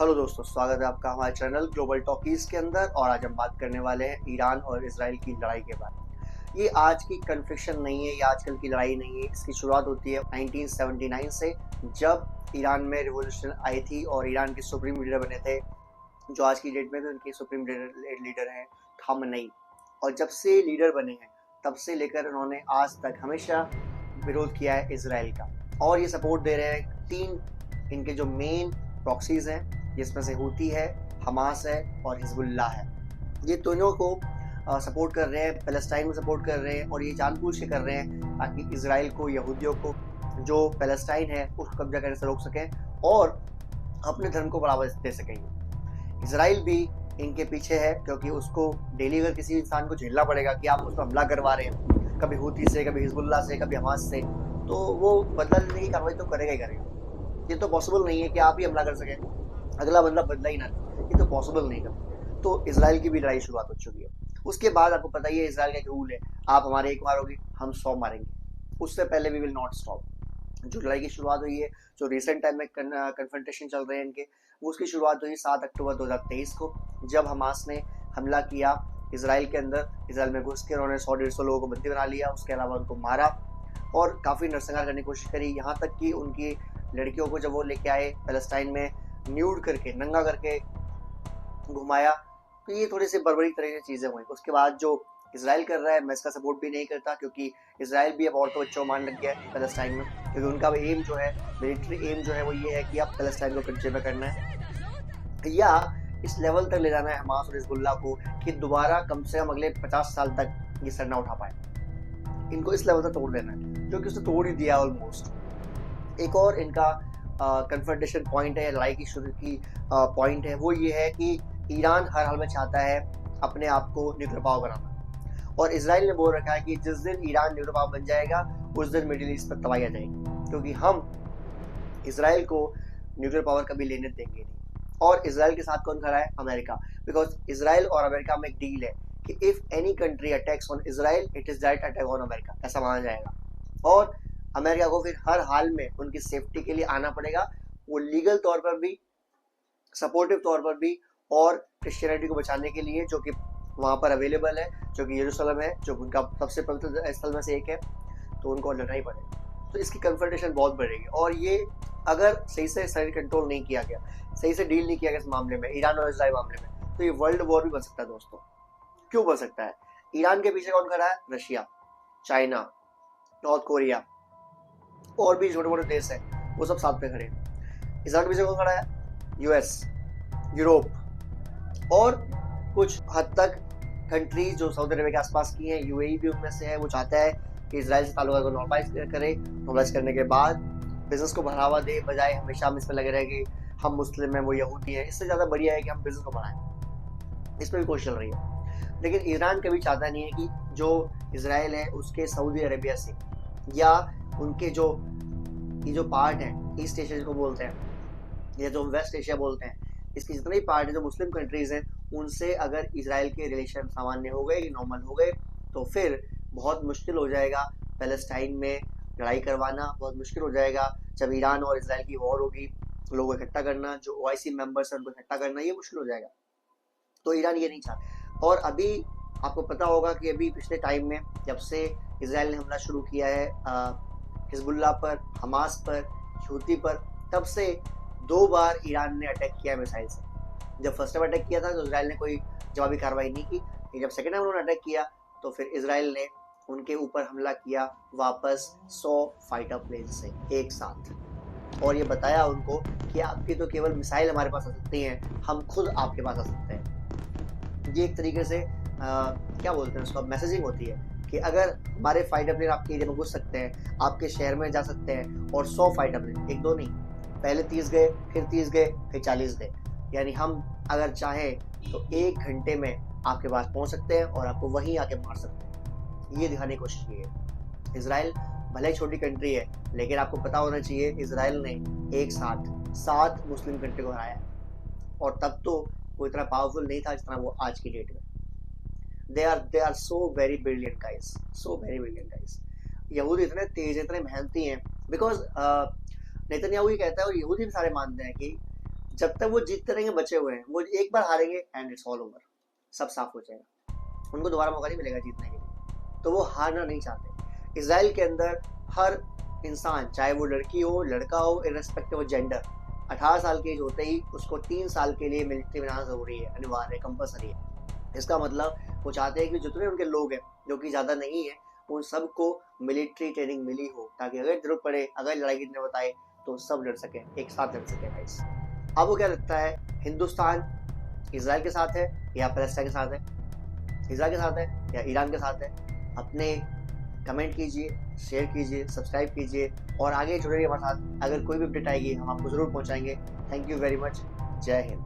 Hello दोस्तों, स्वागत है आपका हमारे चैनल ग्लोबल टॉकीज के अंदर। और आज हम बात करने वाले हैं ईरान और इसराइल की लड़ाई के बारे में। ये आज की कन्फ्लिक्शन नहीं है, ये आजकल की लड़ाई नहीं है। इसकी शुरुआत होती है 1979 से, जब ईरान में रिवॉल्यूशन आई थी और ईरान के सुप्रीम लीडर बने थे, जो आज की डेट में भी उनके सुप्रीम लीडर हैं, खामनेई। और जब से लीडर बने हैं तब से लेकर उन्होंने आज तक हमेशा विरोध किया है इसराइल का। और ये सपोर्ट दे रहे हैं तीन इनके जो मेन प्रॉक्सीज हैं, जिसमें से हूती है, हमास है और हिजबुल्लाह है। ये दोनों को सपोर्ट कर रहे हैं, पैलेस्टाइन को सपोर्ट कर रहे हैं, और ये जानबूझ के कर रहे हैं ताकि इसराइल को, यहूदियों को, जो पैलेस्टाइन है उसको कब्जा करने से रोक सकें और अपने धर्म को बढ़ावा दे सकेंगे। इसराइल भी इनके पीछे है, क्योंकि उसको डेली अगर किसी इंसान को झेलना पड़ेगा कि आप उस पर हमला करवा रहे हैं, कभी हूती से, कभी हिजबुल्लाह से, कभी हमास से, तो वो बदला लेने की कार्रवाई तो करेगा ही करेगा। ये तो पॉसिबल नहीं है कि आप ही हमला कर सकें, अगला बंदा बदला ही ना ले, ये तो पॉसिबल नहीं कर। तो इसराइल की भी लड़ाई शुरुआत हो चुकी है। उसके बाद आपको पता ही है इसराइल का एक रूल है, आप हमारे एक मारोगे हम 100 मारेंगे, उससे पहले वी विल नॉट स्टॉप। जो लड़ाई की शुरुआत हुई है, जो रिसेंट टाइम में कन्फ्रंटेशन चल रहे हैं इनके, वो उसकी शुरुआत हुई 7 अक्टूबर 2023 को, जब हमास ने हमला किया इसराइल के अंदर। इसराइल में घुस के उन्होंने 100-150 लोगों को बंदी बना लिया, उसके अलावा उनको मारा और काफ़ी नरसंहार करने की कोशिश करी। यहाँ तक कि उनकी लड़कियों को जब वो लेके आए पैलेस्टाइन में, न्यूड करके, नंगा करके घुमाया। तो ये थोड़ी सी बर्बरी तरह की चीज़ें हुई। उसके बाद जो इसराइल कर रहा है, मैं इसका सपोर्ट भी नहीं करता, क्योंकि इसराइल भी अब औरतों बच्चों मान लग गया है पैलेस्टाइन में, क्योंकि उनका एम जो है, मिलिट्री एम जो है, वो ये है कि आप पैलेस्टाइन को कब्जे में करना है या इस लेवल तक ले जाना है हमास और हिजबुल्लाह को कि दोबारा कम से कम अगले 50 साल तक ये सर ना उठा पाए। इनको इस लेवल तक तोड़ देना है, क्योंकि उसने तोड़ ही दिया ऑलमोस्ट। एक और इनका कन्फ्रंटेशन पॉइंट है, लड़ाई की शुरू की पॉइंट है, वो ये है कि ईरान हर हाल में चाहता है अपने आप को न्यूक्लियर पावर बनाना, और इसराइल ने बोल रखा है कि जिस दिन ईरान न्यूक्लियर पावर बन जाएगा उस दिन मिडिल ईस्ट पर तबाही आ जाएगी, क्योंकि हम इसराइल को न्यूक्लियर पावर कभी लेने देंगे नहीं। और इसराइल के साथ कौन खड़ा है? अमेरिका। बिकॉज इसराइल और अमेरिका में एक डील है कि if any country attacks on Israel, it is direct attack on America, ऐसा माना जाएगा। और अमेरिका को फिर हर हाल में उनकी सेफ्टी के लिए आना पड़ेगा, वो लीगल तौर पर भी, सपोर्टिव तौर पर भी, और क्रिश्चियनिटी को बचाने के लिए, जो कि वहाँ पर अवेलेबल है, जो कि यरूशलेम है, जो उनका सबसे पवित्र स्थल में से एक है, तो उनको लड़ना ही पड़ेगा। तो इसकी कन्फ्रंटेशन बहुत बढ़ेगी, और ये अगर सही से इसराइल कंट्रोल नहीं किया गया, सही से डील नहीं किया गया इस मामले में, ईरान और इसराइल मामले में, तो ये वर्ल्ड वॉर भी बन सकता है दोस्तों। क्यों बन सकता है? ईरान के पीछे कौन खड़ा है? रशिया, चाइना, नॉर्थ कोरिया, और भी छोटे मोटे देश हैं, वो सब साथ में खड़े हैं। इसराइल के पीछे कौन खड़ा है? यूएस, यूरोप, और कुछ हद तक कंट्रीज जो सऊदी अरब के आसपास की हैं, यूएई भी उनमें से है। वो चाहता है कि इसराइल से ताल्लुकात को नॉर्मलाइज करे, नॉर्मलाइज करने के बाद बिजनेस को बढ़ावा दे, बजाय हमेशा हम इसमें लगे रहे कि हम मुस्लिम हैं, वो यहूदी हैं। इससे ज़्यादा बढ़िया है कि हम बिजनेस को बढ़ाएं। इसमें भी कोशिश चल रही है, लेकिन ईरान कभी चाहता नहीं है कि जो इसराइल है उसके सऊदी अरेबिया से, या उनके जो ये जो पार्ट है, ईस्ट एशिया जिसको बोलते हैं, या जो वेस्ट एशिया बोलते हैं, इसके जितने भी पार्ट है जो मुस्लिम कंट्रीज हैं, उनसे अगर इसराइल के रिलेशन सामान्य हो गए, नॉर्मल हो गए, तो फिर बहुत मुश्किल हो जाएगा पैलेस्टाइन में लड़ाई करवाना। बहुत मुश्किल हो जाएगा जब ईरान और इसराइल की वॉर होगी, लोगों को इकट्ठा करना, जो OIC मेंबर्स हैं उनको इकट्ठा करना, ये मुश्किल हो जाएगा। तो ईरान ये नहीं चाहता। और अभी आपको पता होगा कि अभी पिछले टाइम में जब से इसराइल ने हमला शुरू किया है हिजबुल्लाह पर, हमास पर, हूती पर, तब से 2 बार ईरान ने अटैक किया मिसाइल से। जब फर्स्ट टाइम अटैक किया था तो इसराइल ने कोई जवाबी कार्रवाई नहीं की, जब सेकेंड टाइम उन्होंने अटैक किया तो फिर इसराइल ने उनके ऊपर हमला किया वापस 100 फाइटर प्लेन से एक साथ, और ये बताया उनको कि आपकी तो केवल मिसाइल हमारे पास आ सकती हैं, हम खुद आपके पास आ सकते हैं। ये एक तरीके से क्या बोलते हैं उसको, मैसेजिंग होती है कि अगर हमारे फाइटर प्लेन आपके एरिया में घुस सकते हैं, आपके शहर में जा सकते हैं, और 100 फाइटर प्लेन, 1-2 नहीं, पहले 30 गए, फिर 30 गए, फिर 40 गए, यानी हम अगर चाहें तो 1 घंटे में आपके पास पहुंच सकते हैं और आपको वहीं आके मार सकते हैं। ये दिखाने की कोशिश की है। इसराइल भले ही छोटी कंट्री है, लेकिन आपको पता होना चाहिए इसराइल ने एक साथ 7 मुस्लिम कंट्री को हराया, और तब तो वो इतना पावरफुल नहीं था जितना वो आज की डेट में। they are so very brilliant guys, so very brilliant guys। यहूदी इतने तेज, इतने मेहनती हैं, बिकॉज नेतन्याहू ही कहता है, और यहूदी भी सारे मानते हैं कि जब तक वो जीतते रहेंगे बचे हुए हैं, वो एक बार हारेंगे एंड इट्स ऑल ओवर, सब साफ हो जाएगा, उनको दोबारा मौका नहीं मिलेगा जीतने के लिए। तो वो हारना नहीं चाहते। इसराइल के अंदर हर इंसान, चाहे वो लड़की हो लड़का हो, इररेस्पेक्टिव ऑफ जेंडर, 18 साल की एज होते ही उसको 3 साल के लिए मिलिट्री में जाना जरूरी है, अनिवार्य है, कंपल्सरी है। इसका मतलब वो चाहते हैं कि जितने उनके लोग हैं, जो कि ज्यादा नहीं है, उन सबको मिलिट्री ट्रेनिंग मिली हो, ताकि अगर जरूरत पड़े, अगर लड़ाई जीतने बताए तो सब लड़ सके, एक साथ लड़ सके गाइस। आपको क्या लगता है, हिंदुस्तान इसराइल के साथ है या पैलेस्टाइन के साथ है? इसराइल के साथ है या ईरान के साथ है? अपने कमेंट कीजिए, शेयर कीजिए, सब्सक्राइब कीजिए और आगे जुड़े रहिए हमारे साथ। अगर कोई भी अपडेट आएगी हम आपको जरूर पहुंचाएंगे। Thank you very much. जय हिंद।